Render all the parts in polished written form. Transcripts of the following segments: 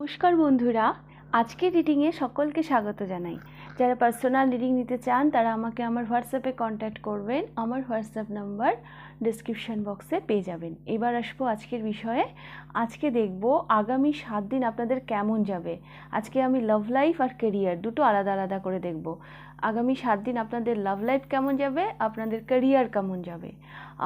নমস্কার বন্ধুরা, আজকের রিডিংয়ে সকলকে স্বাগত জানাই। যারা পার্সোনাল রিডিং নিতে চান তারা আমাকে আমার হোয়াটসঅ্যাপে কন্ট্যাক্ট করবেন। আমার হোয়াটসঅ্যাপ নাম্বার ডিসক্রিপশন বক্সে পেয়ে যাবেন। এবার আসবো আজকের বিষয়ে। আজকে দেখব আগামী 7 দিন আপনাদের কেমন যাবে। আজকে আমি লাভ লাইফ আর ক্যারিয়ার দুটো আলাদা আলাদা করে দেখব। আগামী 7 দিন আপনাদের লাভ লাইফ কেমন যাবে, আপনাদের ক্যারিয়ার কেমন যাবে।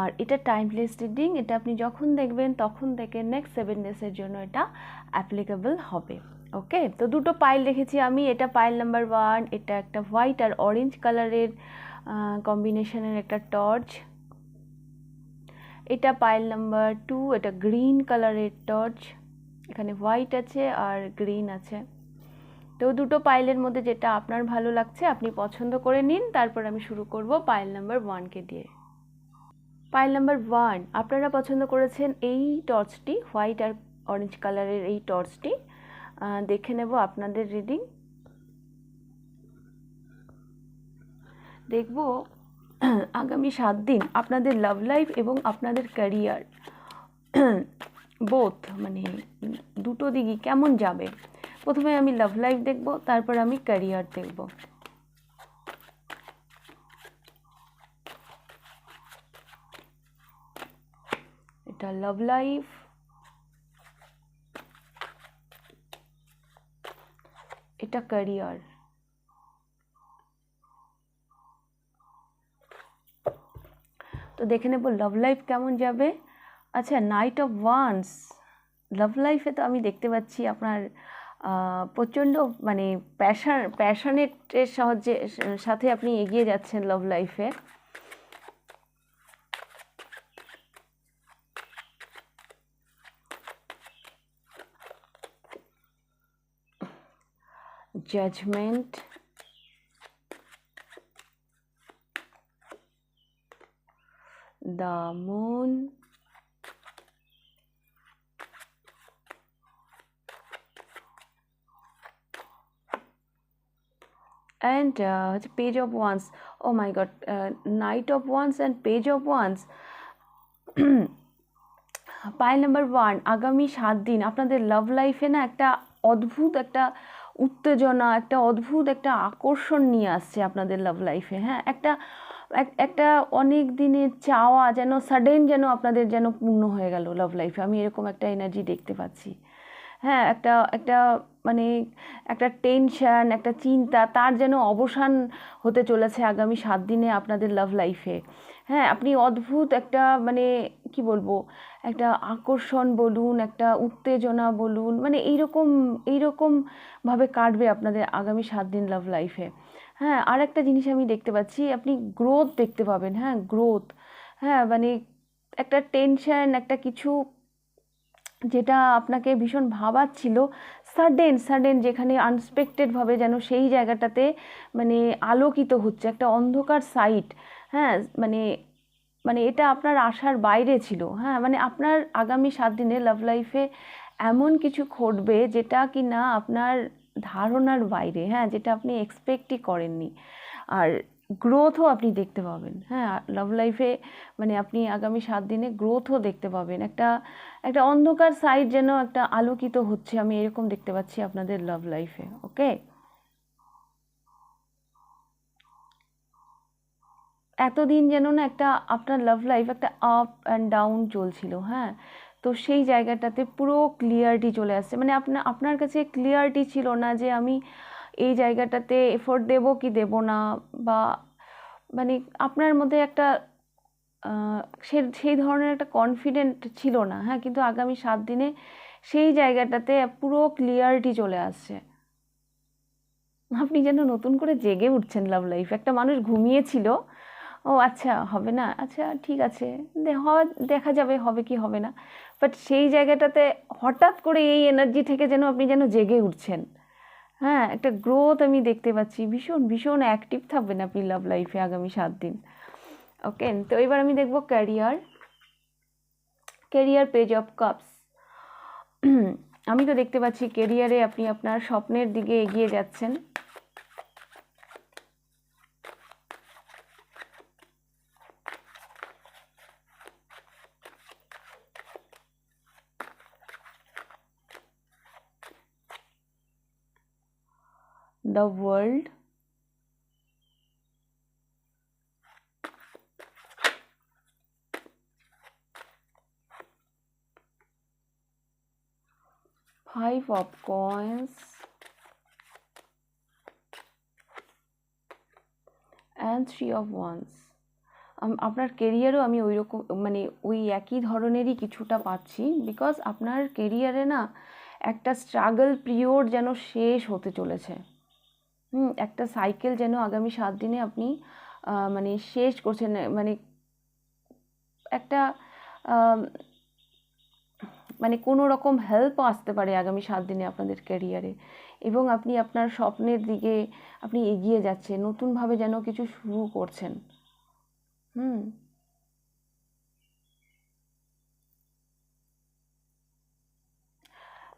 আর এটা টাইমলেস রিডিং, এটা আপনি যখন দেখবেন তখন থেকে নেক্সট 7 ডেজের জন্য এটা অ্যাপ্লিকেবল হবে। ওকে, তো দুটো পাইল রেখেছি আমি। এটা পাইল নাম্বার 1, এটা একটা হোয়াইট আর অরেঞ্জ কালারের কম্বিনেশনের একটা টর্চ। এটা পাইল নাম্বার 2, এটা গ্রিন কালারের টর্চ। এখানে হোয়াইট আছে আর গ্রিন আছে। তো দুটো পাইলের মধ্যে যেটা আপনার ভালো লাগছে আপনি পছন্দ করে নিন। তারপর আমি শুরু করব পাইল নাম্বার 1কে দিয়ে। পাইল নাম্বার 1, আপনারা পছন্দ করেছেন এই টর্চটি, হোয়াইট আর অরেঞ্জ কালারের এই টর্চটি। দেখে নেব আপনাদের রিডিং। দেখব আগামী 7 দিন আপনাদের লাভ লাইফ এবং আপনাদের ক্যারিয়ার বোথ মানে দুটো দিকই কেমন যাবে। প্রথমে আমি লাভ লাইফ দেখব, তারপর আমি ক্যারিয়ার দেখব। এটা লাভ লাইফ, এটা ক্যারিয়ার। তো দেখে নেব লাভ লাইফ কেমন যাবে। আচ্ছা, নাইট অফ ওয়ান্স, লাভ লাইফে তো আমি দেখতে পাচ্ছি আপনার প্রচণ্ড মানে প্যাশনেটের সাথে আপনি এগিয়ে যাচ্ছেন লাভ লাইফে। Judgement, the moon, and page of wands. Oh my god, knight of wands and page of wands. Pile number 1, আগামী 7 দিন আপনাদের লাভ লাইফে না একটা অদ্ভুত একটা উত্তেজনা, একটা অদ্ভুত একটা আকর্ষণ নিয়ে আসছে আপনাদের লাভ লাইফে। হ্যাঁ, একটা অনেক দিনের চাওয়া যেন সাডেন যেন আপনাদের যেন পূর্ণ হয়ে গেল লাভ লাইফে। আমি এরকম একটা এনার্জি দেখতে পাচ্ছি। হ্যাঁ, একটা মানে একটা টেনশন, একটা চিন্তা, তার যেন অবসান হতে চলেছে আগামী 7 দিনে আপনাদের লাভ লাইফে। হ্যাঁ, আপনি অদ্ভুত একটা মানে কি বলবো, একটা আকর্ষণ বলুন, একটা উত্তেজনা বলুন, মানে এইরকমভাবে কাটবে আপনাদের আগামী 7 দিন লাভ লাইফে। হ্যাঁ, আর একটা জিনিস আমি দেখতে পাচ্ছি, আপনি গ্রোথ দেখতে পাবেন। হ্যাঁ, গ্রোথ। হ্যাঁ, মানে একটা টেনশন, একটা কিছু যেটা আপনাকে ভীষণ ভাবাচ্ছিল, সাডেন যেখানে আনএক্সপেক্টেডভাবে যেন সেই জায়গাটাতে মানে আলোকিত হচ্ছে একটা অন্ধকার সাইট। হ্যাঁ, মানে মানে এটা আপনার আশার বাইরে ছিল। হ্যাঁ, মানে আপনার আগামী 7 দিনে লাভ লাইফে এমন কিছু ঘটবে যেটা কি না আপনার ধারণার বাইরে। হ্যাঁ, যেটা আপনি এক্সপেক্টই করেননি। আর গ্রোথও আপনি দেখতে পাবেন। হ্যাঁ, লাভ লাইফে মানে আপনি আগামী 7 দিনে গ্রোথও দেখতে পাবেন। একটা অন্ধকার সাইড যেন একটা আলোকিত হচ্ছে, আমি এরকম দেখতে পাচ্ছি আপনাদের লাভ লাইফে। ওকে, এতদিন যেন না একটা আপনার লাভ লাইফ একটা আপ অ্যান্ড ডাউন চলছিল। হ্যাঁ, তো সেই জায়গাটাতে পুরো ক্লিয়ারিটি চলে আসছে। মানে আপনার কাছে ক্লিয়ারিটি ছিল না যে আমি এই জায়গাটাতে এফোর্ট দেব কি দেব না, বা মানে আপনার মধ্যে একটা সেই ধরনের একটা কনফিডেন্ট ছিল না। হ্যাঁ, কিন্তু আগামী 7 দিনে সেই জায়গাটাতে পুরো ক্লিয়ারিটি চলে আসছে। আপনি যেন নতুন করে জেগে উঠছেন লাভ লাইফ। একটা মানুষ ঘুমিয়েছিল, ও আচ্ছা হবে না, আচ্ছা ঠিক আছে, দেখা যাবে হবে কি হবে না, বাট সেই জায়গাটাতে হঠাৎ করে এই এনার্জি থেকে যেন আপনি যেন জেগে উঠছেন। হ্যাঁ, একটা গ্রোথ আমি দেখতে পাচ্ছি, ভীষণ ভীষণ অ্যাক্টিভ থাকবেন আপনি লাভ লাইফে আগামী 7 দিন। ওকে, তো এবার আমি দেখব ক্যারিয়ার পেজ অফ কাপস। আমি তো দেখতে পাচ্ছি ক্যারিয়ারে আপনি আপনার স্বপ্নের দিকে এগিয়ে যাচ্ছেন। The world, five of coins and three of wands. আপনার কেরিয়ারও আমি ওই রকম মানে ওই একই ধরনেরই কিছুটা পাচ্ছি, বিকজ আপনার কেরিয়ারে না একটা স্ট্রাগল পিরিয়ড যেন শেষ হতে চলেছে। একটা সাইকেল যেন আগামী 7 দিনে আপনি মানে শেষ করছেন, মানে একটা মানে কোনো রকম হেল্পও আসতে পারে আগামী 7 দিনে আপনাদের ক্যারিয়ারে, এবং আপনি আপনার স্বপ্নের দিকে আপনি এগিয়ে যাচ্ছেন, নতুনভাবে যেন কিছু শুরু করছেন।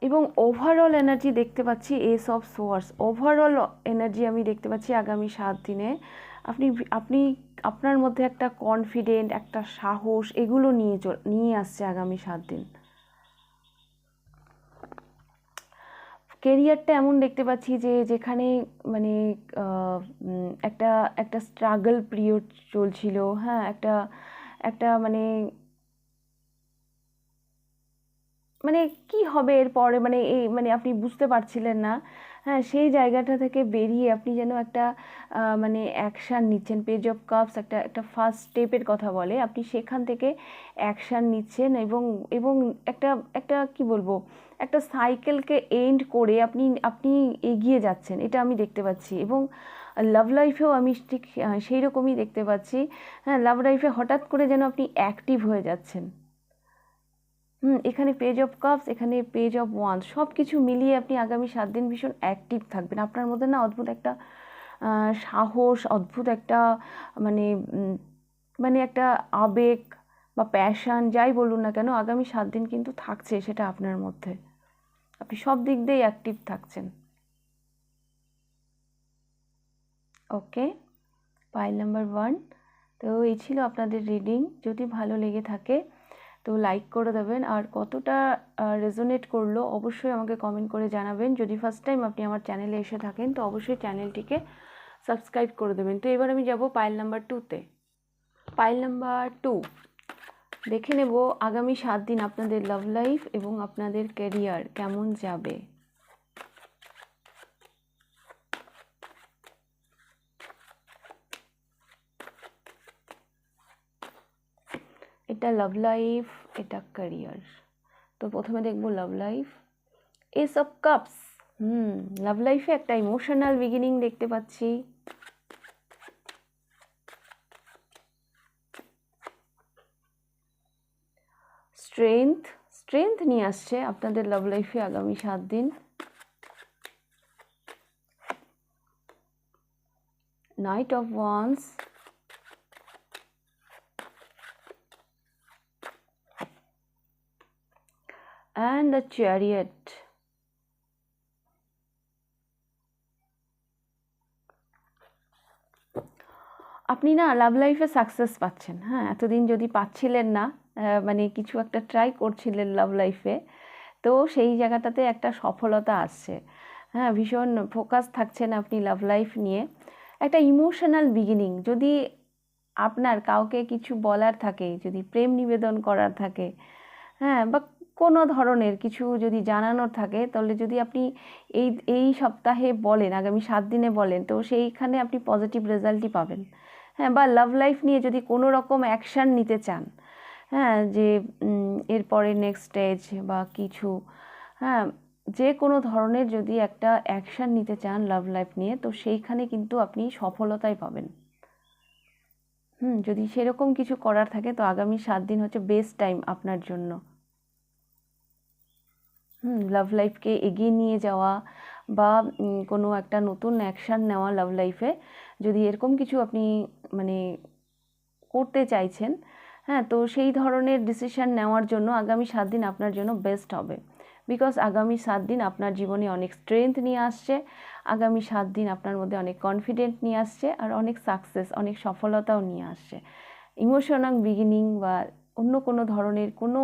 এবং ওভারঅল এনার্জি দেখতে পাচ্ছি S of swords, overall energy আমি দেখতে পাচ্ছি আগামী 7 দিনে আপনি আপনি আপনার মধ্যে একটা কনফিডেন্ট, একটা সাহস এগুলো নিয়ে আসছে আগামী 7 দিন। কেরিয়ারটা এমন দেখতে পাচ্ছি যে যেখানে মানে একটা একটা স্ট্রাগল পিরিয়ড চলছিল, হ্যাঁ, একটা একটা মানে মানে কি হবে এরপরে, মানে এই মানে আপনি বুঝতে পারছিলেন না, হ্যাঁ, সেই জায়গাটা থেকে বেরিয়ে আপনি যেন একটা মানে অ্যাকশান নিচ্ছেন। পেজ অফ কাপস একটা একটা ফার্স্ট স্টেপের কথা বলে, আপনি সেখান থেকে অ্যাকশান নিচ্ছেন এবং এবং একটা একটা কি বলবো, একটা সাইকেলকে এন্ড করে আপনি আপনি এগিয়ে যাচ্ছেন, এটা আমি দেখতে পাচ্ছি। এবং লাভ লাইফেও আমি ঠিক সেই রকমই দেখতে পাচ্ছি। হ্যাঁ, লাভ লাইফে হঠাৎ করে যেন আপনি অ্যাক্টিভ হয়ে যাচ্ছেন। এখানে পেজ অফ কাপস, এখানে পেজ অফ ওয়ান্স, সব কিছু মিলিয়ে আপনি আগামী 7 দিন ভীষণ অ্যাক্টিভ থাকবেন। আপনার মধ্যে না অদ্ভুত একটা সাহস, অদ্ভুত একটা মানে মানে একটা আবেগ বা প্যাশন যাই বলুন না কেন, আগামী 7 দিন কিন্তু থাকছে সেটা আপনার মধ্যে। আপনি সব দিক দিয়েই অ্যাক্টিভ থাকছেন। ওকে, পাইল নাম্বার 1। তো এই ছিল আপনাদের রিডিং। যদি ভালো লেগে থাকে তো লাইক করে দেবেন, আর কতটা রেজোনেট করলো অবশ্যই আমাকে কমেন্ট করে জানাবেন। যদি ফার্স্ট টাইম আপনি আমার চ্যানেলে এসে থাকেন তো অবশ্যই চ্যানেলটিকে সাবস্ক্রাইব করে দেবেন। তো এবার আমি যাব পাইল নাম্বার 2তে। পাইল নাম্বার 2 দেখে নেব আগামী 7 দিন আপনাদের লাভ লাইফ এবং আপনাদের ক্যারিয়ার কেমন যাবে। এটা লাভ লাইফ, এটা ক্যারিয়ার। তো প্রথমে দেখব love life. Ace of cups, love লাইফে একটা ইমোশনাল বিগিনিং দেখতে পাচ্ছি। স্ট্রেংথ নিয়ে আসছে আপনাদের লাভ লাইফে আগামী 7 দিন। Night of wands, and the chariot. আপনি না লাভ লাইফে সাকসেস পাচ্ছেন। হ্যাঁ, এতদিন যদি পাচ্ছিলেন না, মানে কিছু একটা ট্রাই করছিলেন লাভ লাইফে, তো সেই জায়গাটাতে একটা সফলতা আসছে। হ্যাঁ, ভীষণ ফোকাস থাকছেন আপনি লাভ লাইফ নিয়ে। একটা ইমোশনাল বিগিনিং, যদি আপনার কাউকে কিছু বলার থাকে, যদি প্রেম নিবেদন করার থাকে, হ্যাঁ, বা কোনো ধরনের কিছু যদি জানানোর থাকে, তাহলে যদি আপনি এই এই সপ্তাহে বলেন, আগামী 7 দিনে বলেন, তো সেইখানে আপনি পজিটিভ রেজাল্টই পাবেন। হ্যাঁ, বা লাভ লাইফ নিয়ে যদি কোনো রকম অ্যাকশান নিতে চান, হ্যাঁ, যে এরপরে নেক্সট স্টেজ বা কিছু, হ্যাঁ, যে কোনো ধরনের যদি একটা অ্যাকশান নিতে চান লাভ লাইফ নিয়ে, তো সেইখানে কিন্তু আপনি সফলতাই পাবেন। যদি সেরকম কিছু করার থাকে তো আগামী 7 দিন হচ্ছে বেস্ট টাইম আপনার জন্য। লাভ লাইফকে এগিয়ে নিয়ে যাওয়া বা কোনো একটা নতুন অ্যাকশান নেওয়া লাভ লাইফে, যদি এরকম কিছু আপনি মানে করতে চাইছেন, হ্যাঁ, তো সেই ধরনের ডিসিশান নেওয়ার জন্য আগামী 7 দিন আপনার জন্য বেস্ট হবে। বিকজ আগামী 7 দিন আপনার জীবনে অনেক স্ট্রেংথ নিয়ে আসছে, আগামী 7 দিন আপনার মধ্যে অনেক কনফিডেন্ট নিয়ে আসছে, আর অনেক সাকসেস, অনেক সফলতাও নিয়ে আসছে। ইমোশনাল বিগিনিং বা অন্য কোনো ধরনের কোনো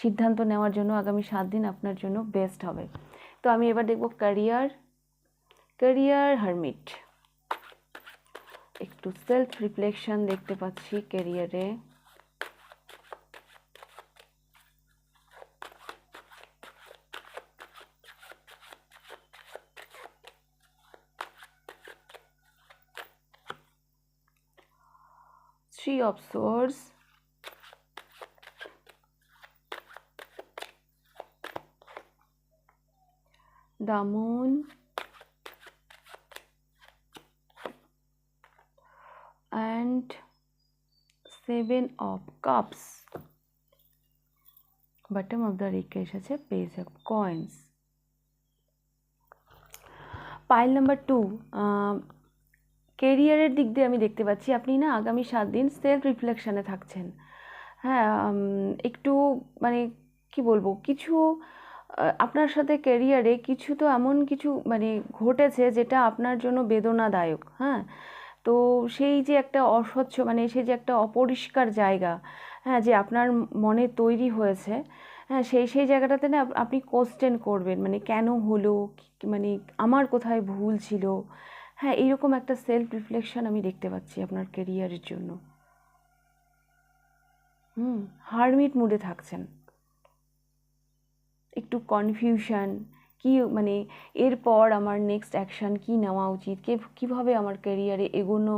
সিদ্ধান্ত নেওয়ার জন্য আগামী 7 দিন আপনার জন্য বেস্ট হবে। তো আমি এবার দেখব ক্যারিয়ার। ক্যারিয়ার হারমিট, একটু সেলফ রিফ্লেকশন দেখতে পাচ্ছি ক্যারিয়ারে। Three of Swords, the Moon, and Seven of Cups. Bottom of the deck এসেছে Page of Coins. Pile number 2, কেরিয়ারের দিক দিয়ে আমি দেখতে পাচ্ছি আপনি না আগামী 7 দিন সেলফ রিফ্লেকশনে থাকছেন। হ্যাঁ, একটু মানে কি বলবো, কিছু আপনার সাথে ক্যারিয়ারে কিছু তো এমন কিছু মানে ঘটেছে যেটা আপনার জন্য বেদনাদায়ক। হ্যাঁ, তো সেই যে একটা অস্বচ্ছ মানে সেই যে একটা অপরিষ্কার জায়গা, হ্যাঁ, যে আপনার মনে তৈরি হয়েছে, হ্যাঁ, সেই জায়গাটাতে না আপনি কোশ্চেন করবেন, মানে কেন হলো, মানে আমার কোথায় ভুল ছিল। হ্যাঁ, এইরকম একটা সেলফ রিফ্লেকশন আমি দেখতে পাচ্ছি আপনার ক্যারিয়ারের জন্য। হারমিট মুডে থাকছেন, একটু কনফিউশন, কি মানে এরপর আমার নেক্সট অ্যাকশন কি নেওয়া উচিত, কীভাবে আমার ক্যারিয়ারে এগোনো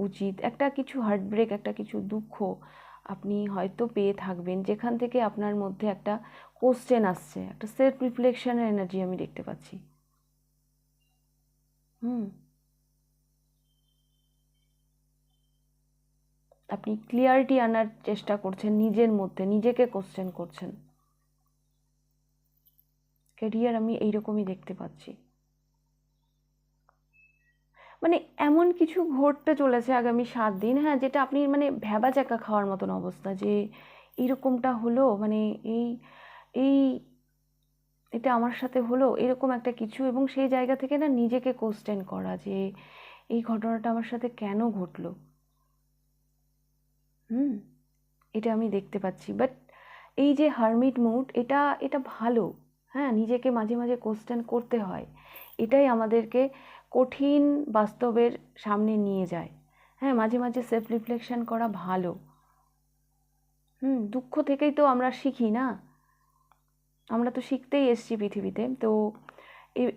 উচিত, একটা কিছু হার্টব্রেক, একটা কিছু দুঃখ আপনি হয়তো পেয়ে থাকবেন, যেখান থেকে আপনার মধ্যে একটা কোশ্চেন আসছে, একটা সেলফ রিফ্লেকশনের এনার্জি আমি দেখতে পাচ্ছি। আপনি ক্লিয়ারিটি আনার চেষ্টা করছেন নিজের মধ্যে, নিজেকে কোশ্চেন করছেন। ক্যারিয়ার আমি এইরকমই দেখতে পাচ্ছি, মানে এমন কিছু ঘটতে চলেছে আগামী 7 দিন, হ্যাঁ, যেটা আপনি মানে ভ্যাবাচ্যাকা খাওয়ার মতন অবস্থা, যে এরকমটা হলো, মানে এই এই এটা আমার সাথে হলো, এরকম একটা কিছু, এবং সেই জায়গা থেকে না নিজেকে কোশ্চেন করা যে এই ঘটনাটা আমার সাথে কেন ঘটলো। এটা আমি দেখতে পাচ্ছি। বাট এই যে হারমিট মুড, এটা ভালো। হ্যাঁ, নিজেকে মাঝে মাঝে কোশ্চেন করতে হয়, এটাই আমাদেরকে কঠিন বাস্তবের সামনে নিয়ে যায়। হ্যাঁ, মাঝে মাঝে সেলফ রিফ্লেকশন করা ভালো। দুঃখ থেকেই তো আমরা শিখি না, আমরা তো শিখতেই এসছি পৃথিবীতে। তো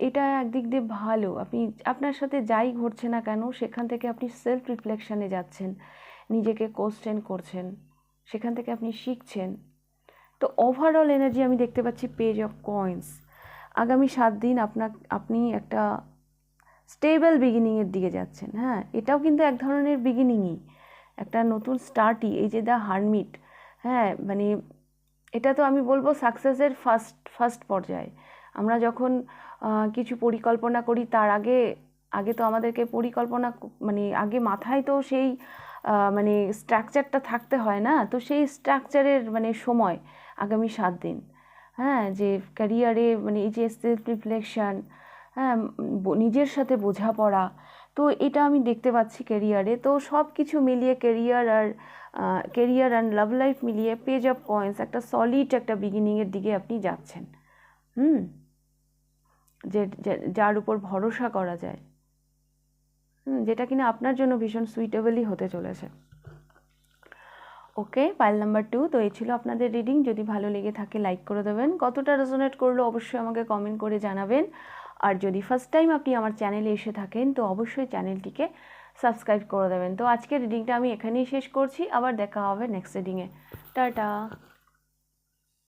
এটা একদিক দিয়ে ভালো, আপনি আপনার সাথে যাই ঘটছে না কেন সেখান থেকে আপনি সেলফ রিফ্লেকশনে যাচ্ছেন, নিজেকে কোশ্চেন করছেন, সেখান থেকে আপনি শিখছেন। তো ওভারঅল এনার্জি আমি দেখতে পাচ্ছি পেজ অফ কয়েন্স। আগামী 7 দিন আপনি একটা স্টেবল বিগিনিংয়ের দিকে যাচ্ছেন। হ্যাঁ, এটাও কিন্তু এক ধরনের বিগিনিংই, একটা নতুন স্টার্টই, এই যে দ্য হারমিট। হ্যাঁ, মানে এটা তো আমি বলবো সাকসেসের ফার্স্ট পর্যায়ে। আমরা যখন কিছু পরিকল্পনা করি তার আগে তো আমাদেরকে পরিকল্পনা মানে আগে মাথায় তো সেই মানে স্ট্রাকচারটা থাকতে হয় না, তো সেই স্ট্রাকচারের মানে সময় আগামী 7 দিন। হ্যাঁ, যে ক্যারিয়ারে মানে এই যে সেলফ রিফ্লেকশন, হ্যাঁ, নিজের সাথে বোঝাপড়া, তো এটা আমি দেখতে পাচ্ছি ক্যারিয়ারে। তো সব কিছু মিলিয়ে ক্যারিয়ার অ্যান্ড লাভ লাইফ মিলিয়ে পেজ অফ কয়েন্স একটা সলিড একটা বিগিনিংয়ের দিকে আপনি যাচ্ছেন। যে যার উপর ভরসা করা যায়, যেটা কিনা আপনার জন্য ভীষণ সুইটেবলই হতে চলেছে। ওকে, পাইল নাম্বার 2। তো এই ছিল আপনাদের রিডিং। যদি ভালো লেগে থাকে লাইক করে দেবেন, কতটা রেজোনেট করলো অবশ্যই আমাকে কমেন্ট করে জানাবেন। আর যদি ফার্স্ট টাইম আপনি আমার চ্যানেলে এসে থাকেন তো অবশ্যই চ্যানেলটিকে সাবস্ক্রাইব করে দেবেন। তো আজকের রিডিংটা আমি এখানেই শেষ করছি, আবার দেখা হবে নেক্সট রিডিংয়ে। টাটা।